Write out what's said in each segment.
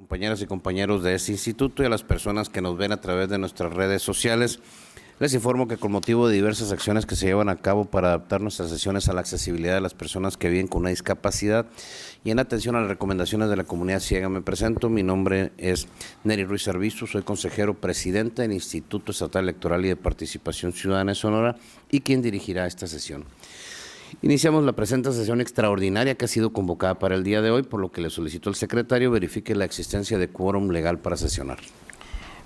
compañeras y compañeros de este instituto y a las personas que nos ven a través de nuestras redes sociales. Les informo que con motivo de diversas acciones que se llevan a cabo para adaptar nuestras sesiones a la accesibilidad de las personas que viven con una discapacidad y en atención a las recomendaciones de la comunidad ciega, me presento. Mi nombre es Neri Ruiz Arbizu, soy consejero presidente del Instituto Estatal Electoral y de Participación Ciudadana de Sonora y quien dirigirá esta sesión. Iniciamos la presente sesión extraordinaria que ha sido convocada para el día de hoy, por lo que le solicito al secretario verifique la existencia de quórum legal para sesionar.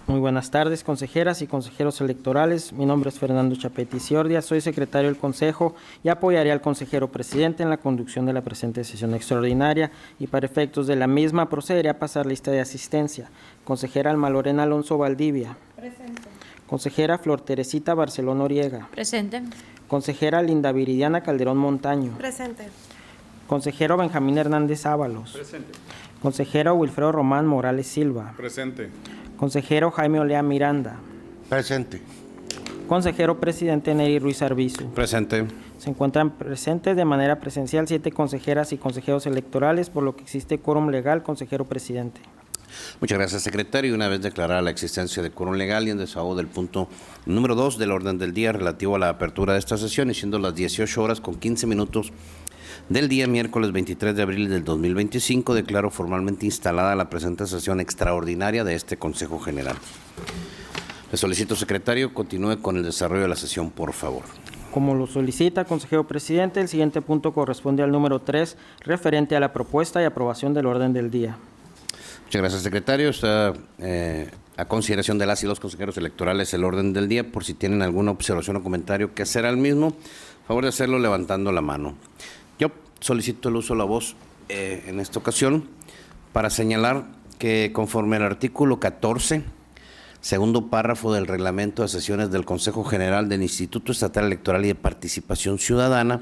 Muy buenas tardes, consejeras y consejeros electorales. Mi nombre es Fernando Chapetti Ciordia, soy secretario del Consejo y apoyaré al consejero presidente en la conducción de la presente sesión extraordinaria y para efectos de la misma procederé a pasar lista de asistencia. Consejera Alma Lorena Alonso Valdivia. Presente. Consejera Flor Teresita Barceló Noriega. Presente. Consejera Linda Viridiana Calderón Montaño. Presente. Consejero Benjamín Hernández Ábalos. Presente. Consejero Wilfredo Román Morales Silva. Presente. Consejero Jaime Olea Miranda. Presente. Consejero presidente Neri Ruiz Arbizu. Presente. Se encuentran presentes de manera presencial 7 consejeras y consejeros electorales, por lo que existe quórum legal, consejero presidente. Muchas gracias, secretario. Una vez declarada la existencia de quórum legal y en desahogo del punto número 2 del orden del día relativo a la apertura de esta sesión, y siendo las 18 horas con 15 minutos del día miércoles 23 de abril del 2025, declaro formalmente instalada la presente sesión extraordinaria de este Consejo General. Le solicito, secretario, continúe con el desarrollo de la sesión, por favor. Como lo solicita, consejero presidente, el siguiente punto corresponde al número 3, referente a la propuesta y aprobación del orden del día. Muchas gracias, secretario. Está a consideración de las y los consejeros electorales el orden del día. Por si tienen alguna observación o comentario que hacer al mismo, favor de hacerlo levantando la mano. Yo solicito el uso de la voz en esta ocasión para señalar que conforme al artículo 14, segundo párrafo del reglamento de sesiones del Consejo General del Instituto Estatal Electoral y de Participación Ciudadana,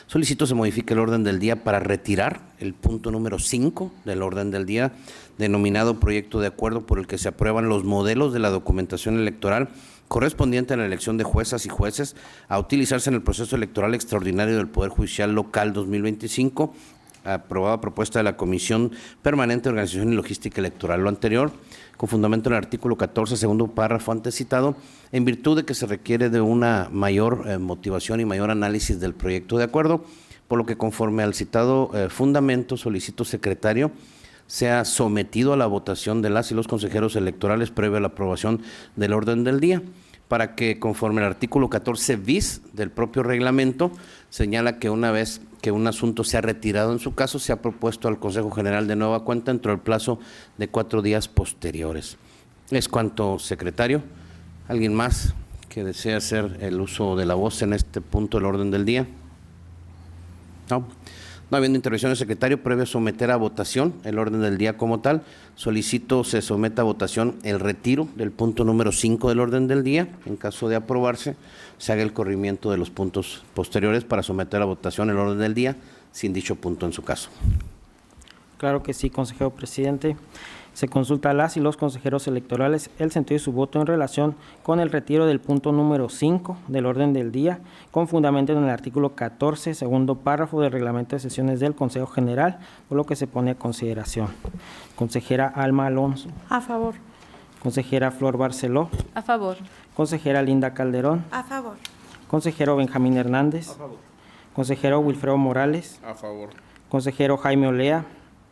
solicito se modifique el orden del día para retirar el punto número 5 del orden del día, denominado proyecto de acuerdo por el que se aprueban los modelos de la documentación electoral correspondiente a la elección de juezas y jueces a utilizarse en el proceso electoral extraordinario del Poder Judicial Local 2025, aprobada propuesta de la Comisión Permanente de Organización y Logística Electoral. Lo anterior, con fundamento en el artículo 14, segundo párrafo antes citado, en virtud de que se requiere de una mayor motivación y mayor análisis del proyecto de acuerdo, por lo que conforme al citado fundamento solicito, secretario, sea sometido a la votación de las y los consejeros electorales previo a la aprobación del orden del día, para que conforme al artículo 14 bis del propio reglamento señala que una vez que un asunto sea retirado en su caso, se ha propuesto al Consejo General de nueva cuenta dentro del plazo de 4 días posteriores. Es cuanto, secretario. ¿Alguien más que desee hacer el uso de la voz en este punto del orden del día? No. No habiendo intervenciones, secretario, previo a someter a votación el orden del día como tal, solicito se someta a votación el retiro del punto número 5 del orden del día. En caso de aprobarse, se haga el corrimiento de los puntos posteriores para someter a votación el orden del día sin dicho punto en su caso. Claro que sí, consejero presidente. Se consulta a las y los consejeros electorales el sentido de su voto en relación con el retiro del punto número 5 del orden del día, con fundamento en el artículo 14, segundo párrafo del reglamento de sesiones del Consejo General, por lo que se pone a consideración. Consejera Alma Alonso. A favor. Consejera Flor Barceló. A favor. Consejera Linda Calderón. A favor. Consejero Benjamín Hernández. A favor. Consejero Wilfredo Morales. A favor. Consejero Jaime Olea.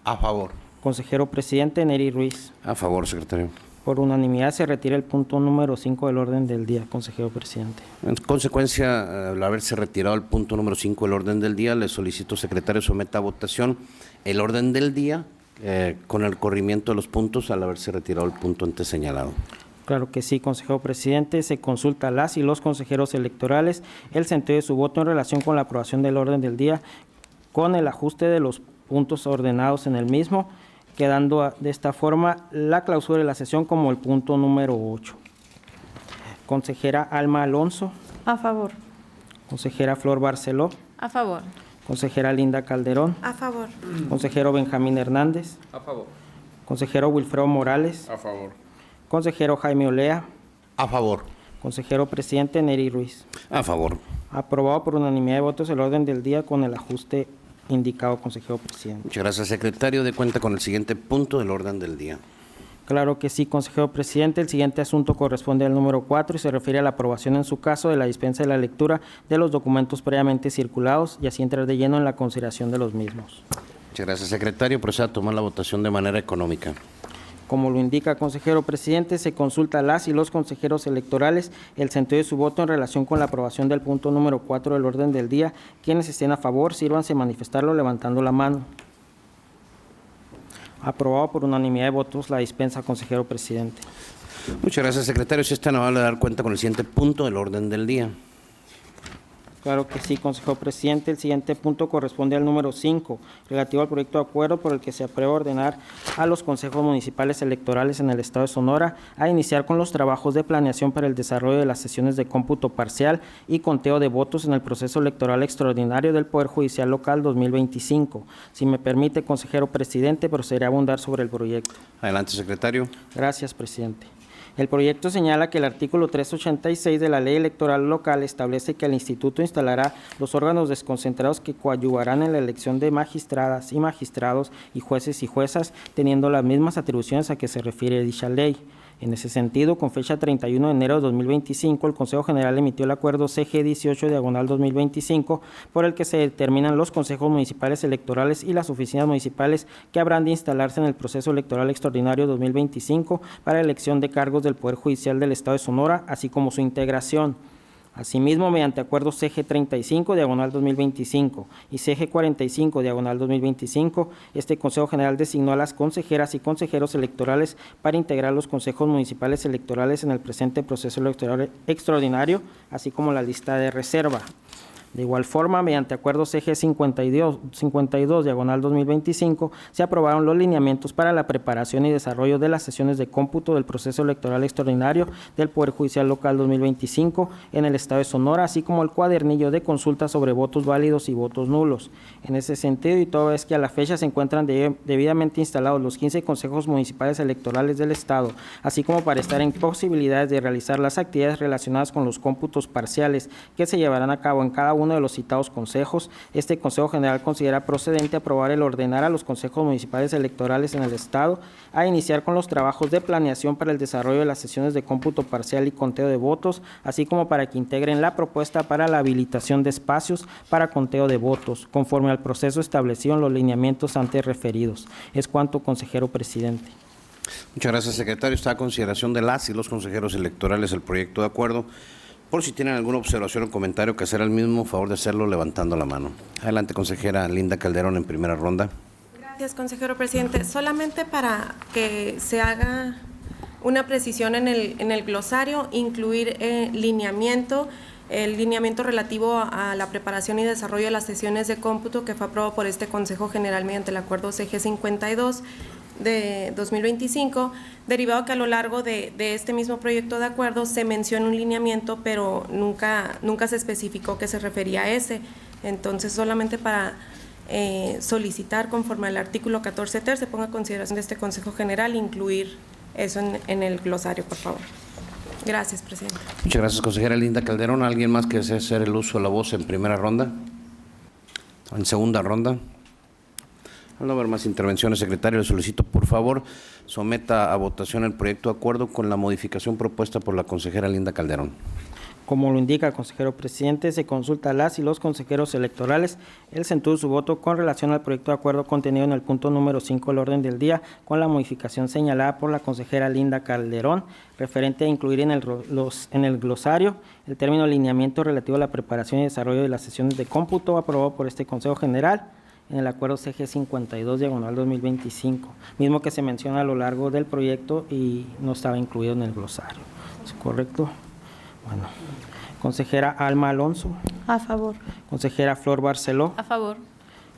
A favor. Consejero presidente Neri Ruiz. A favor, secretario. Por unanimidad se retira el punto número 5 del orden del día, consejero presidente. En consecuencia, al haberse retirado el punto número 5 del orden del día, le solicito, secretario, someta a votación el orden del día con el corrimiento de los puntos al haberse retirado el punto antes señalado. Claro que sí, consejero presidente. Se consulta a las y los consejeros electorales el sentido de su voto en relación con la aprobación del orden del día con el ajuste de los puntos ordenados en el mismo, quedando de esta forma la clausura de la sesión como el punto número 8. Consejera Alma Alonso. A favor. Consejera Flor Barceló. A favor. Consejera Linda Calderón. A favor. Consejero Benjamín Hernández. A favor. Consejero Wilfredo Morales. A favor. Consejero Jaime Olea. A favor. Consejero presidente Neri Ruiz. A favor. Aprobado por unanimidad de votos el orden del día con el ajuste indicado, consejero presidente. Muchas gracias, secretario. De cuenta con el siguiente punto del orden del día. Claro que sí, consejero presidente. El siguiente asunto corresponde al número 4 y se refiere a la aprobación en su caso de la dispensa de la lectura de los documentos previamente circulados y así entrar de lleno en la consideración de los mismos. Muchas gracias, secretario. Proceda a tomar la votación de manera económica. Como lo indica, consejero presidente, se consulta a las y los consejeros electorales el sentido de su voto en relación con la aprobación del punto número 4 del orden del día. Quienes estén a favor, sírvanse a manifestarlo levantando la mano. Aprobado por unanimidad de votos la dispensa, consejero presidente. Muchas gracias, secretario. Si es tan amable de dar cuenta con el siguiente punto del orden del día. Claro que sí, consejero presidente. El siguiente punto corresponde al número 5, relativo al proyecto de acuerdo por el que se aprueba ordenar a los consejos municipales electorales en el estado de Sonora a iniciar con los trabajos de planeación para el desarrollo de las sesiones de cómputo parcial y conteo de votos en el proceso electoral extraordinario del Poder Judicial Local 2025. Si me permite, consejero presidente, procederé a abundar sobre el proyecto. Adelante, secretario. Gracias, presidente. El proyecto señala que el artículo 386 de la Ley Electoral Local establece que el Instituto instalará los órganos desconcentrados que coadyuvarán en la elección de magistradas y magistrados y jueces y juezas, teniendo las mismas atribuciones a que se refiere dicha ley. En ese sentido, con fecha 31 de enero de 2025, el Consejo General emitió el acuerdo CG 18/2025, por el que se determinan los consejos municipales electorales y las oficinas municipales que habrán de instalarse en el proceso electoral extraordinario 2025 para elección de cargos del Poder Judicial del Estado de Sonora, así como su integración. Asimismo, mediante acuerdos CG 35/2025 y CG 45/2025, este Consejo General designó a las consejeras y consejeros electorales para integrar los consejos municipales electorales en el presente proceso electoral extraordinario, así como la lista de reserva. De igual forma, mediante acuerdo CG 52/2025, se aprobaron los lineamientos para la preparación y desarrollo de las sesiones de cómputo del proceso electoral extraordinario del Poder Judicial Local 2025 en el estado de Sonora, así como el cuadernillo de consulta sobre votos válidos y votos nulos. En ese sentido, y toda vez que a la fecha se encuentran debidamente instalados los 15 consejos municipales electorales del estado, así como para estar en posibilidades de realizar las actividades relacionadas con los cómputos parciales que se llevarán a cabo en cada uno de los citados consejos, este Consejo General considera procedente aprobar el ordenar a los consejos municipales electorales en el estado a iniciar con los trabajos de planeación para el desarrollo de las sesiones de cómputo parcial y conteo de votos, así como para que integren la propuesta para la habilitación de espacios para conteo de votos, conforme al proceso establecido en los lineamientos antes referidos. Es cuanto, consejero presidente. Muchas gracias, secretario. Está a consideración de las y los consejeros electorales el proyecto de acuerdo. Por si tienen alguna observación o comentario que hacer al mismo, favor de hacerlo levantando la mano. Adelante, consejera Linda Calderón, en primera ronda. Gracias, consejero presidente. Solamente para que se haga una precisión en el glosario, incluir el lineamiento relativo a la preparación y desarrollo de las sesiones de cómputo que fue aprobado por este Consejo General mediante el acuerdo CG 52 de 2025, derivado que a lo largo de este mismo proyecto de acuerdo se menciona un lineamiento, pero nunca se especificó que se refería a ese. Entonces, solamente para solicitar, conforme al artículo 14 ter, se ponga a consideración de este Consejo General incluir eso en el glosario, por favor. Gracias, presidente. Muchas gracias, consejera Linda Calderón. ¿Alguien más que desee hacer el uso de la voz en primera ronda? En segunda ronda. Al no haber más intervenciones, secretario, le solicito, por favor, someta a votación el proyecto de acuerdo con la modificación propuesta por la consejera Linda Calderón. Como lo indica el consejero presidente, se consulta a las y los consejeros electorales el sentido de su voto con relación al proyecto de acuerdo contenido en el punto número 5 del orden del día, con la modificación señalada por la consejera Linda Calderón, referente a incluir en el glosario el término lineamiento relativo a la preparación y desarrollo de las sesiones de cómputo aprobado por este Consejo General en el acuerdo CG 52/2025, mismo que se menciona a lo largo del proyecto y no estaba incluido en el glosario. ¿Es correcto? Bueno. Consejera Alma Alonso. A favor. Consejera Flor Barceló. A favor.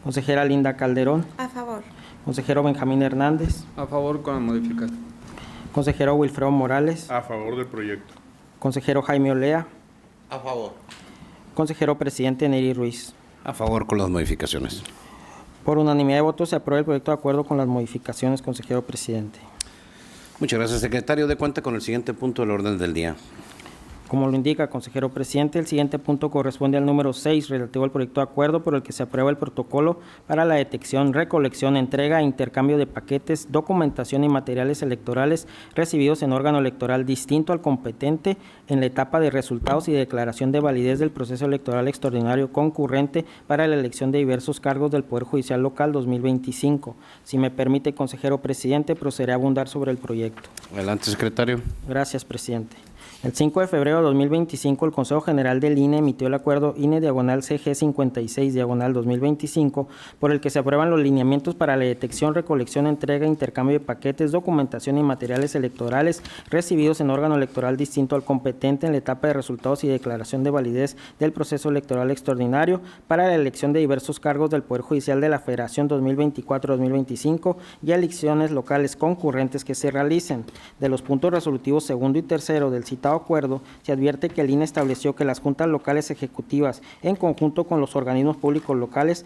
Consejera Linda Calderón. A favor. Consejero Benjamín Hernández. A favor con la modificación. Consejero Wilfredo Morales. A favor del proyecto. Consejero Jaime Olea. A favor. Consejero presidente Neri Ruiz. A favor con las modificaciones. Por unanimidad de votos se aprueba el proyecto de acuerdo con las modificaciones, consejero presidente. Muchas gracias, secretario. De cuenta con el siguiente punto del orden del día. Como lo indica el consejero presidente, el siguiente punto corresponde al número 6, relativo al proyecto de acuerdo por el que se aprueba el protocolo para la detección, recolección, entrega e intercambio de paquetes, documentación y materiales electorales recibidos en órgano electoral distinto al competente en la etapa de resultados y declaración de validez del proceso electoral extraordinario concurrente para la elección de diversos cargos del Poder Judicial Local 2025. Si me permite, consejero presidente, procederé a abundar sobre el proyecto. Adelante, secretario. Gracias, presidente. El 5 de febrero de 2025, el Consejo General del INE emitió el acuerdo INE/CG 56/2025, por el que se aprueban los lineamientos para la detección, recolección, entrega e intercambio de paquetes, documentación y materiales electorales recibidos en órgano electoral distinto al competente en la etapa de resultados y declaración de validez del proceso electoral extraordinario para la elección de diversos cargos del Poder Judicial de la Federación 2024-2025 y elecciones locales concurrentes que se realicen. De los puntos resolutivos segundo y tercero del citado acuerdo, se advierte que el INE estableció que las juntas locales ejecutivas, en conjunto con los organismos públicos locales,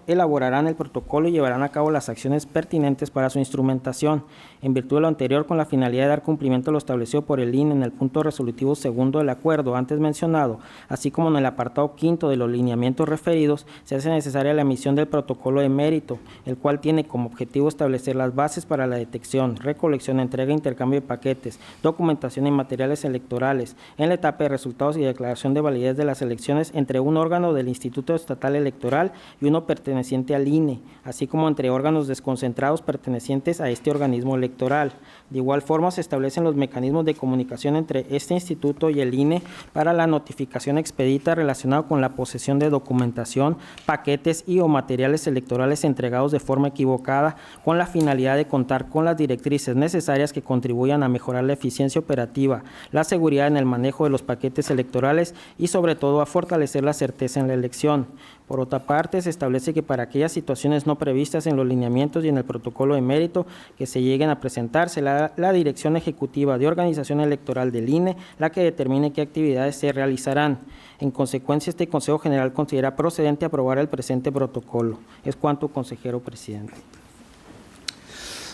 elaborarán el protocolo y llevarán a cabo las acciones pertinentes para su instrumentación. En virtud de lo anterior, con la finalidad de dar cumplimiento a lo establecido por el INE en el punto resolutivo segundo del acuerdo antes mencionado, así como en el apartado quinto de los lineamientos referidos, se hace necesaria la emisión del protocolo de mérito, el cual tiene como objetivo establecer las bases para la detección, recolección, entrega e intercambio de paquetes, documentación y materiales electorales en la etapa de resultados y declaración de validez de las elecciones entre un órgano del Instituto Estatal Electoral y uno perteneciente al INE, así como entre órganos desconcentrados pertenecientes a este organismo electoral. De igual forma, se establecen los mecanismos de comunicación entre este instituto y el INE para la notificación expedita relacionada con la posesión de documentación, paquetes y o materiales electorales entregados de forma equivocada, con la finalidad de contar con las directrices necesarias que contribuyan a mejorar la eficiencia operativa, la seguridad en el manejo de los paquetes electorales y sobre todo a fortalecer la certeza en la elección. Por otra parte, se establece que para aquellas situaciones no previstas en los lineamientos y en el protocolo de mérito que se lleguen a presentarse, la Dirección Ejecutiva de Organización Electoral del INE, la que determine qué actividades se realizarán. En consecuencia, este Consejo General considera procedente aprobar el presente protocolo. Es cuanto, consejero presidente.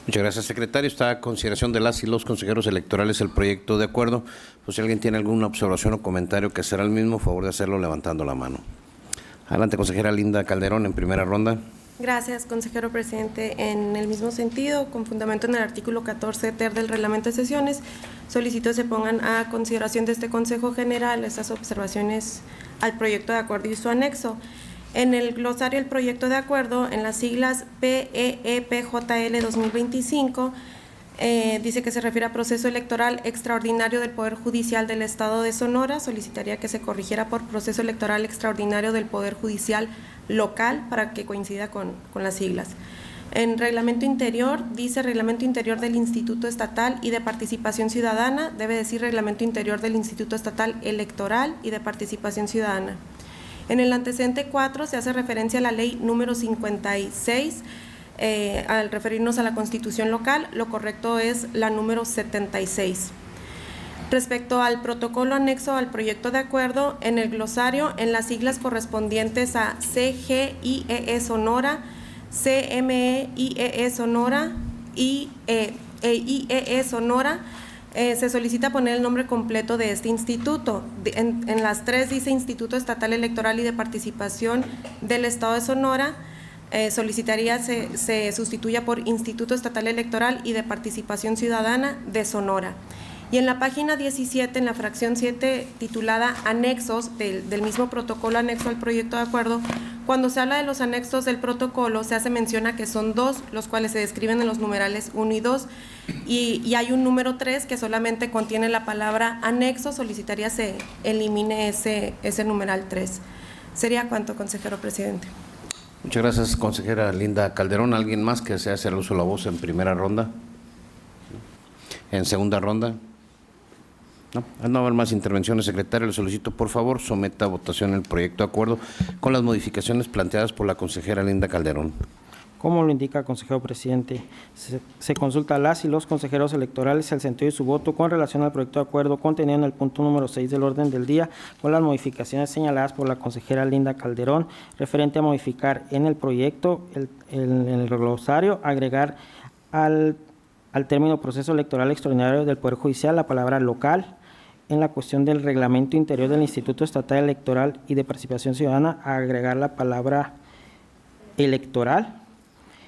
Muchas gracias, secretario. Está a consideración de las y los consejeros electorales el proyecto de acuerdo. Pues si alguien tiene alguna observación o comentario que hacer al mismo, favor de hacerlo levantando la mano. Adelante, consejera Linda Calderón, en primera ronda. Gracias, consejero presidente. En el mismo sentido, con fundamento en el artículo 14 ter del reglamento de sesiones, solicito se pongan a consideración de este Consejo General estas observaciones al proyecto de acuerdo y su anexo. En el glosario del proyecto de acuerdo, en las siglas PEEPJL 2025, dice que se refiere a proceso electoral extraordinario del Poder Judicial del Estado de Sonora. Solicitaría que se corrigiera por proceso electoral extraordinario del Poder Judicial local para que coincida con las siglas. En reglamento interior, dice reglamento interior del Instituto Estatal y de Participación Ciudadana, debe decir reglamento interior del Instituto Estatal Electoral y de Participación Ciudadana. En el antecedente 4 se hace referencia a la ley número 56, al referirnos a la Constitución local, lo correcto es la número 76. Respecto al protocolo anexo al proyecto de acuerdo, en el glosario, en las siglas correspondientes a CGIEE Sonora, CMEIEE Sonora y IEE Sonora, se solicita poner el nombre completo de este instituto. En las tres dice Instituto Estatal Electoral y de Participación del Estado de Sonora. Solicitaría se sustituya por Instituto Estatal Electoral y de Participación Ciudadana de Sonora. Y en la página 17, en la fracción 7, titulada Anexos del mismo protocolo anexo al proyecto de acuerdo, cuando se habla de los anexos del protocolo, se hace mención a que son dos, los cuales se describen en los numerales 1 y 2, y hay un número 3 que solamente contiene la palabra anexo. Solicitaría se elimine ese numeral 3. Sería cuanto, consejero presidente. Muchas gracias, consejera Linda Calderón. ¿Alguien más que desea hacer uso de la voz en primera ronda? ¿En segunda ronda? No, al no haber más intervenciones, secretario, le solicito por favor someta a votación el proyecto de acuerdo con las modificaciones planteadas por la consejera Linda Calderón. Como lo indica el consejero presidente, se consulta a las y los consejeros electorales el sentido de su voto con relación al proyecto de acuerdo contenido en el punto número 6 del orden del día, con las modificaciones señaladas por la consejera Linda Calderón, referente a modificar en el proyecto, en el glosario, agregar al término proceso electoral extraordinario del Poder Judicial la palabra local, en la cuestión del reglamento interior del Instituto Estatal Electoral y de Participación Ciudadana, agregar la palabra electoral.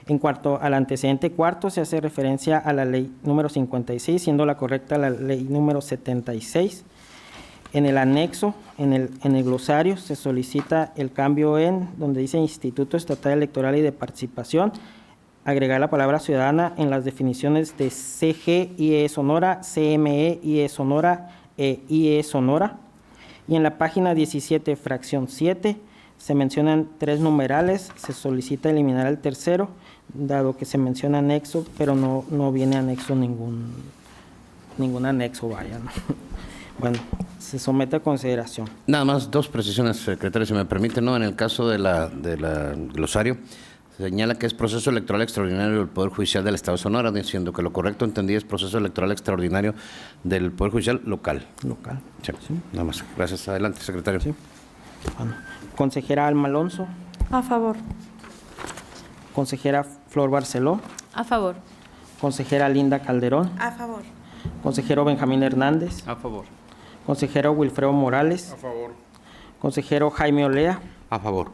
En cuanto al antecedente cuarto, se hace referencia a la ley número 56, siendo la correcta la ley número 76. En el anexo, en el glosario, se solicita el cambio en donde dice Instituto Estatal Electoral y de Participación, agregar la palabra ciudadana en las definiciones de CG, IE Sonora, CME, IE Sonora e IE Sonora. Y en la página 17, fracción 7, se mencionan 3 numerales, se solicita eliminar el tercero, dado que se menciona anexo, pero no viene anexo ningún anexo, vaya, ¿no? Bueno, se somete a consideración. Nada más 2 precisiones, secretario, si me permite, ¿no? En el caso de la glosario, señala que es proceso electoral extraordinario del Poder Judicial del Estado de Sonora, diciendo que lo correcto entendido es proceso electoral extraordinario del Poder Judicial local. Local. Sí, nada más. Gracias. Adelante, secretario. Sí. Bueno, consejera Alma Alonso. A favor. Consejera Flor Barceló. A favor. Consejera Linda Calderón. A favor. Consejero Benjamín Hernández. A favor. Consejero Wilfredo Morales. A favor. Consejero Jaime Olea. A favor.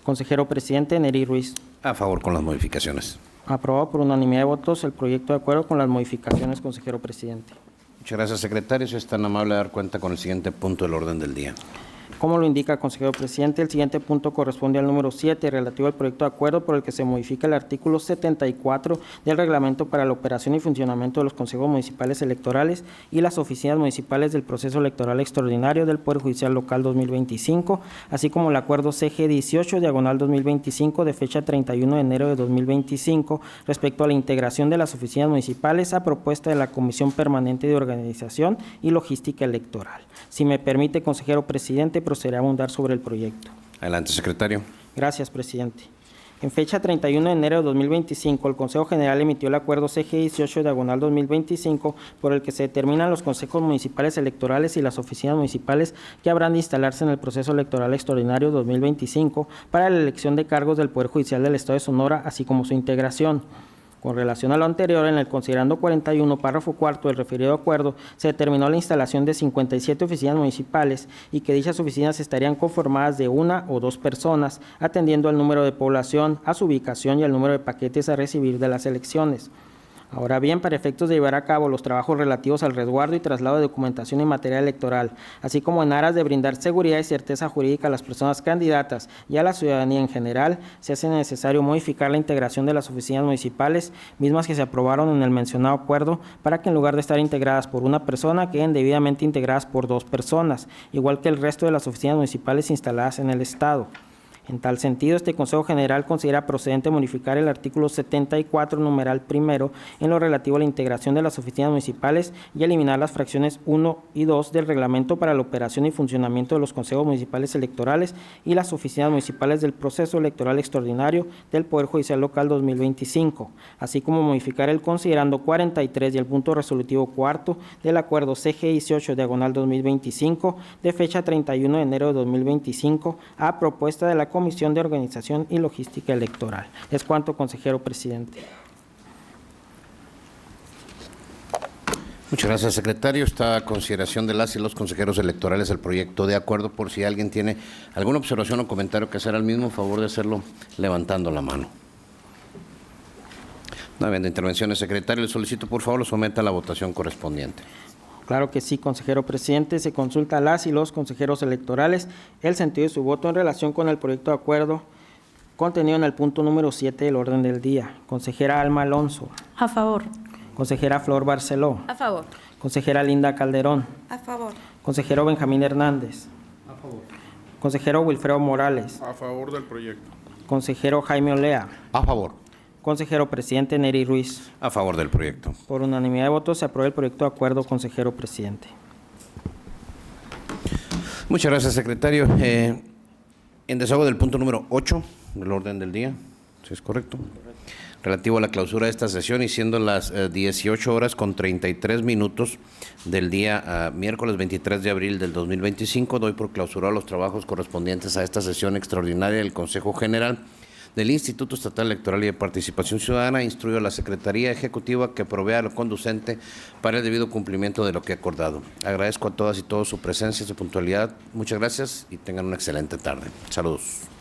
Consejero presidente Neri Ruiz. A favor con las modificaciones. Aprobado por unanimidad de votos el proyecto de acuerdo con las modificaciones, consejero presidente. Muchas gracias, secretario. Si es tan amable de dar cuenta con el siguiente punto del orden del día. Como lo indica el consejero presidente, el siguiente punto corresponde al número 7, relativo al proyecto de acuerdo por el que se modifica el artículo 74 del reglamento para la operación y funcionamiento de los consejos municipales electorales y las oficinas municipales del proceso electoral extraordinario del Poder Judicial Local 2025, así como el acuerdo CG 18, diagonal 2025, de fecha 31 de enero de 2025, respecto a la integración de las oficinas municipales a propuesta de la Comisión Permanente de Organización y Logística Electoral. Si me permite, consejero presidente, procederé a abundar sobre el proyecto. Adelante, secretario. Gracias, presidente. En fecha 31 de enero de 2025, el Consejo General emitió el acuerdo CG 18 diagonal 2025 por el que se determinan los consejos municipales electorales y las oficinas municipales que habrán de instalarse en el proceso electoral extraordinario 2025 para la elección de cargos del Poder Judicial del Estado de Sonora, así como su integración. Con relación a lo anterior, en el considerando 41, párrafo cuarto del referido acuerdo, se determinó la instalación de 57 oficinas municipales y que dichas oficinas estarían conformadas de 1 o 2 personas, atendiendo al número de población, a su ubicación y al número de paquetes a recibir de las elecciones. Ahora bien, para efectos de llevar a cabo los trabajos relativos al resguardo y traslado de documentación y material electoral, así como en aras de brindar seguridad y certeza jurídica a las personas candidatas y a la ciudadanía en general, se hace necesario modificar la integración de las oficinas municipales, mismas que se aprobaron en el mencionado acuerdo, para que en lugar de estar integradas por una persona, queden debidamente integradas por 2 personas, igual que el resto de las oficinas municipales instaladas en el Estado. En tal sentido, este Consejo General considera procedente modificar el artículo 74, numeral primero, en lo relativo a la integración de las oficinas municipales y eliminar las fracciones 1 y 2 del reglamento para la operación y funcionamiento de los consejos municipales electorales y las oficinas municipales del proceso electoral extraordinario del Poder Judicial Local 2025, así como modificar el considerando 43 y el punto resolutivo cuarto del acuerdo CG 18 diagonal 2025 de fecha 31 de enero de 2025 a propuesta de la Comisión de Organización y Logística Electoral. Es cuanto, consejero presidente. Muchas gracias, secretario. Está a consideración de las y los consejeros electorales el proyecto de acuerdo. Por si alguien tiene alguna observación o comentario que hacer al mismo, favor de hacerlo levantando la mano. No habiendo intervenciones, secretario, le solicito por favor lo someta a la votación correspondiente. Claro que sí, consejero presidente. Se consulta a las y los consejeros electorales el sentido de su voto en relación con el proyecto de acuerdo contenido en el punto número 7 del orden del día. Consejera Alma Alonso. A favor. Consejera Flor Barceló. A favor. Consejera Linda Calderón. A favor. Consejero Benjamín Hernández. A favor. Consejero Wilfredo Morales. A favor del proyecto. Consejero Jaime Olea. A favor. Consejero presidente Neri Ruiz. A favor del proyecto. Por unanimidad de votos se aprueba el proyecto de acuerdo, consejero presidente. Muchas gracias, secretario. En desahogo del punto número 8 del orden del día, si es correcto, relativo a la clausura de esta sesión y siendo las 18:33 del día miércoles 23 de abril del 2025, doy por clausurado los trabajos correspondientes a esta sesión extraordinaria del Consejo General del Instituto Estatal Electoral y de Participación Ciudadana, instruyo a la Secretaría Ejecutiva que provea lo conducente para el debido cumplimiento de lo que he acordado. Agradezco a todas y todos su presencia, su puntualidad. Muchas gracias y tengan una excelente tarde. Saludos.